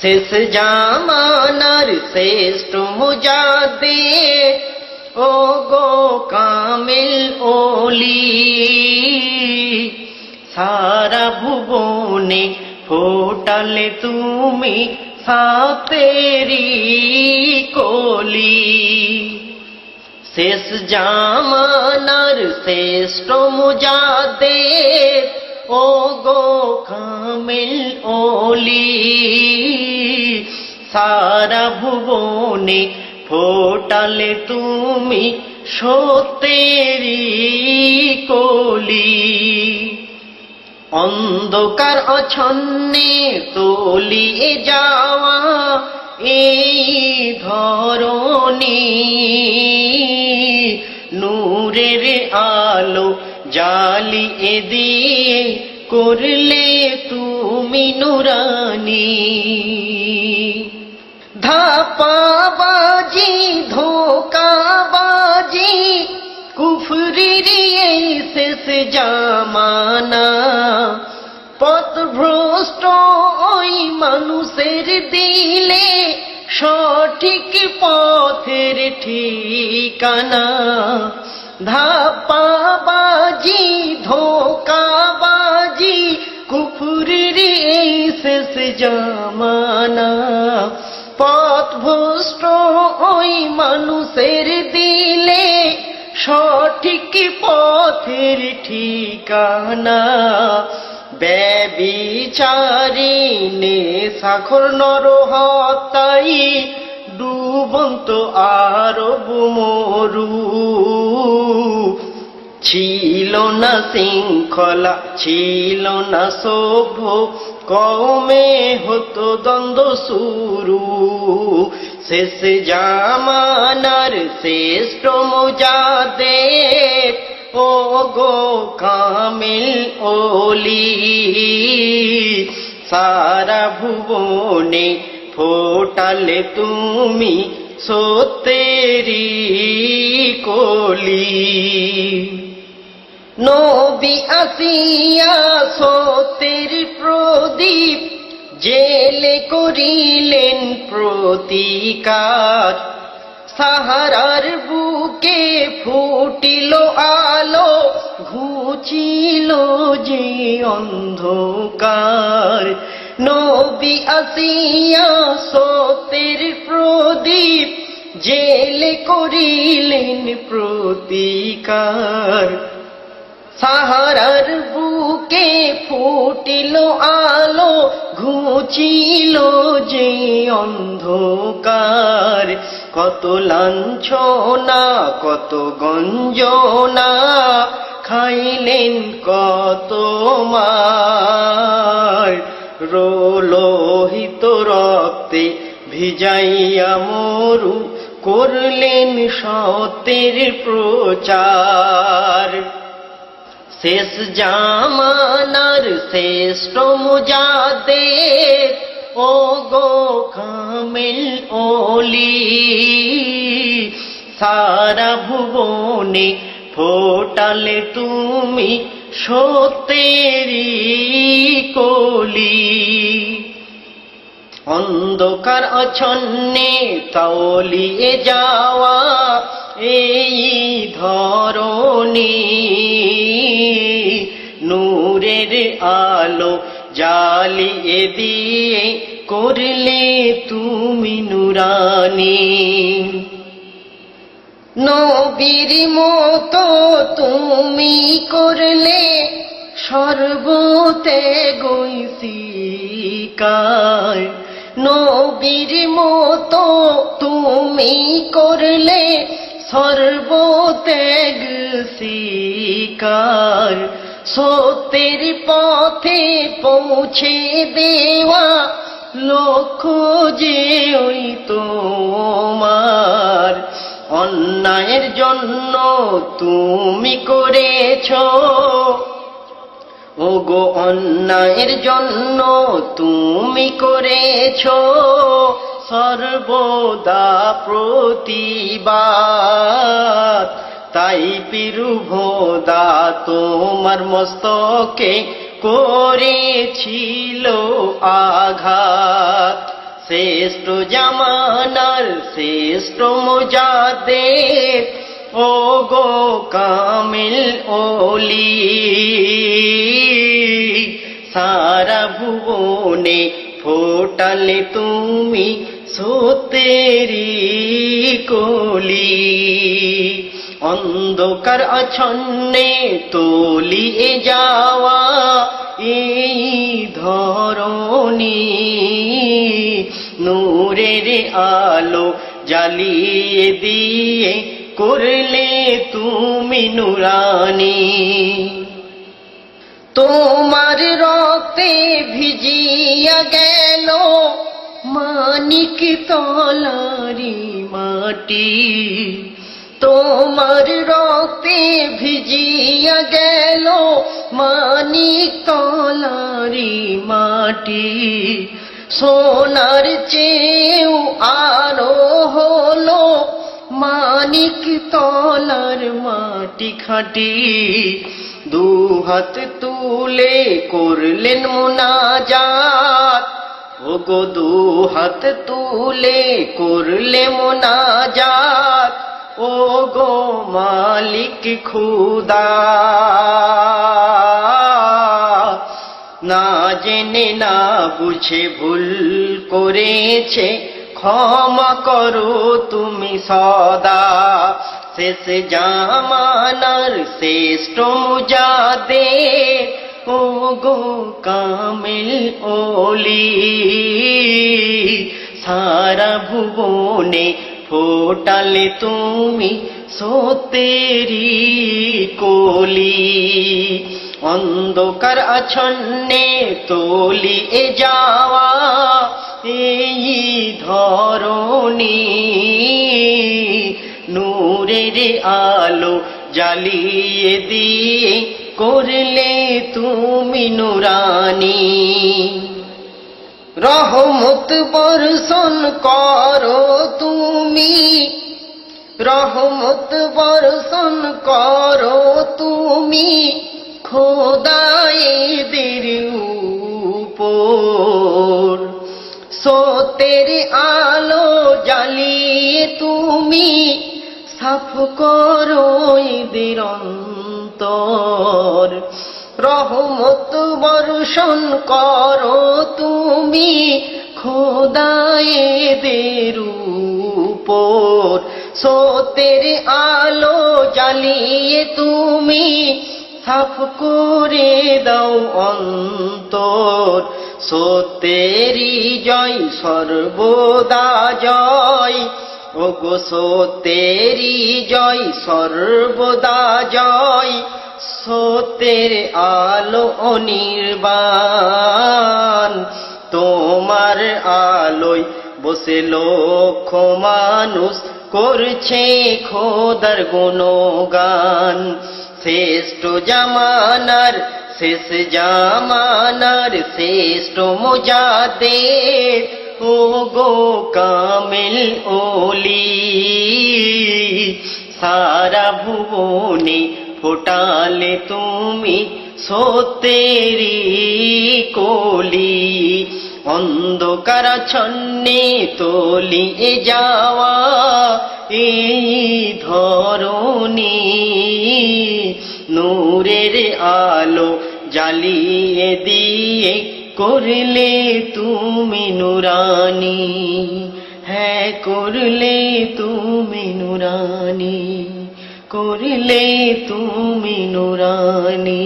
শেষ জামানার শ্রেষ্ঠ মুজাদ্দিদ ও গো কামিল ওলি, সারা ভুবনে ফোটালে তুমি সাতেরি কলি। শেষ জামানার শ্রেষ্ঠ মুজাদ্দিদ ও গো কামিল ওলি, সারা ভুবনে ফোটালে তুমি সত্যেরি কলি। অন্ধকার অছন্নে তলিয়ে যাওয়া এই ধরণী, নূরের আলো জ্বালিয়ে দিয়ে করলে তুমি নুরানি। ধাপাবাজি ধোকাবাজি কুফরির এই শেষ জামানা, পথভ্রষ্ট ওই মানুষের দিলে সঠিক পথের ঠিকানা। ধাপাবাজি ধোকাবাজি কুফরির এই শেষ জামানা, পথভ্রষ্ট ওই মানুষের দিলে সঠিক পথের ঠিকানা। ব্যভিচারিণী সাখর নরহত্যাই ডুবন্ত আরব মরু, ছিল না শৃঙ্খলা ছিল না সভ্য, কওমে হতো দ্বন্দ্ব শুরু। শেষ জামানার শ্রেষ্ঠ মুজাদ্দিদ ও গো কামিল ওলি, সারা ভুবনে ফোটালে তুমি সত্যেরি কলি। নবী আসিয়া সত্যের প্রদীপ জেলে করিলেন প্রতিকার, সাহারার বুকে ফুটিল আলো ঘুচিল যে অন্ধকার। নবী আসিয়া সত্যের প্রদীপ জেলে করিলেন প্রতিকার, সাহারার বুকে ফুটিল আলো ঘুচিল যে অন্ধকার। কত লাঞ্ছনা কত গঞ্জনা খাইলেন কত মার, রোলোহিত রক্তে ভিজাইয়া মরু করলেন সত্যের প্রচার। শেষ জামানার শ্রেষ্ঠ মুজাদ্দিদ ও গো কামিল ওলি, সারা ভুবনে ফোটালে তুমি সত্যেরি কলি। অন্ধকার অছন্নে তলিয়ে যাওয়া এই ধরণী, নূরের আলো জ্বালিয়ে দিয়ে করলে তুমি নুরানি। নবীর মতো তুমি করলে সর্বত্যাগই স্বীকার, নবীর মতো তুমি করলে সর্বত্যাগ স্বীকার। সত্যের পথে পৌঁছে দেওয়া লক্ষ্য যে ওই তোমার, অন্যায়ের জন্য তুমি করেছ ওগো অন্যায়ের জন্য তুমি করেছ সর্বদা প্রতিবাদ। তাই পিরুভোদা তোমার মস্তকে করেছিল আঘাত। শ্রেষ্ঠ জামানার শ্রেষ্ঠ মুজাদ্দিদ ও গো কামিল ওলি সারা ভুবনে ফোটালে তুমি সত্যেরি কলি অন্ধকার আচ্ছন্নে তলিয়ে যাওয়া এই ধরণী নূরের আলো জ্বালিয়ে দিয়ে করলে তুমি নুরানি তোমার রক্তে ভিজিয়া গেল মানিক তলারি মাটি তোমার রক্তে ভিজিয়া গেল মানিক তলারি মাটি সোনার চেয়েও আরো হলো মানিক তলার মাটি খাঁটি দুহাত তুলে করলেন মুনাজাত ওগো দুহাত তুলে করলে মুনাজাত ওগো মালিক খুদা না জেনে না বুঝে ভুল করেছে ক্ষমা করো তুমি সদা শেষ জামানার শ্রেষ্ঠ মুজাদ্দিদ ও গো কামিল ওলি সারা ভুবনে ফোটালে তুমি সত্যেরি কলি অন্ধকার আচ্ছন্নে তলিয়ে যাওয়া এই ধরণী নূরের আলো জ্বালিয়ে দিয়ে করলে তুমি নুরানি রহমত বর্ষণ করো তুমি রহমত বর্ষণ করো তুমি খোদায়েদের উপর সত্যের আলো জ্বালিয়ে তুমি সাফ করো এদের অন্তর রহমত বর্ষণ করো তুমি খোদায়েদের উপর সত্যের আলো জ্বালিয়ে তুমি সাফ করে দাও অন্তর সত্যেরি জয় সর্বদা জয় ওগো সত্যেরি জয় সর্বদা জয় সত্যের আলো অনির্বাণ তোমার আলোয় বসে লক্ষ মানুষ করছে খোদার গুণগান শ্রেষ্ঠ জামানার শেষ জামানার শ্রেষ্ঠ মুজাদ্দিদ ও গো কামিল ওলি সারা ভুবনে ফোটালে তুমি সত্যেরি কলি অন্ধকার ছন্নে তলিয়ে যাওয়া এই ধরণী নূরের আলো জ্বালিয়ে দিয়ে করলে তুমি নুরানি হ্যাঁ করলে তুমি নুরানি করলে তুমি নুরানি।